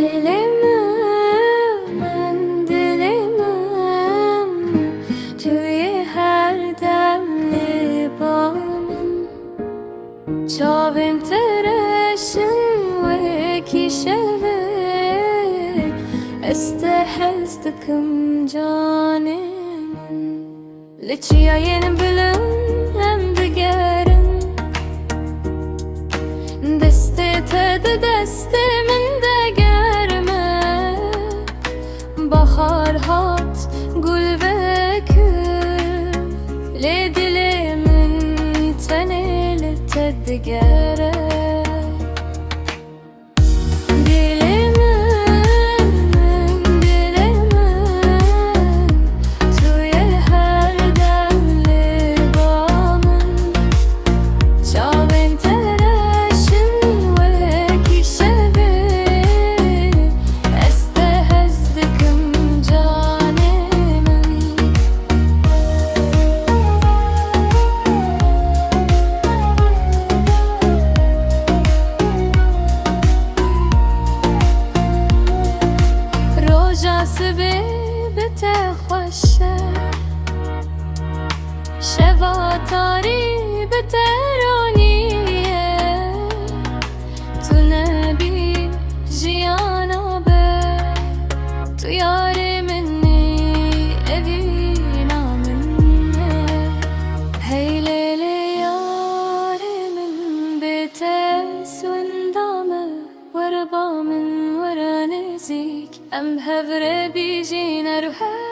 dilemem توی هر دم لبامن چاوم ترشن وکی شوه استحزدكم جانمن لچیا ين بلن هم بگرن دسته تد دسته من دگرمه bahar hat gül ve kül le dilimin teneli tedgere جاسبه بتخوشه شواتاری بترانیه تو نبی جیانا به تو یار منی اوینا منه هی لیلی یار من بتسوندامه وربا من ورا نزيك أم هفر بيجينا روحه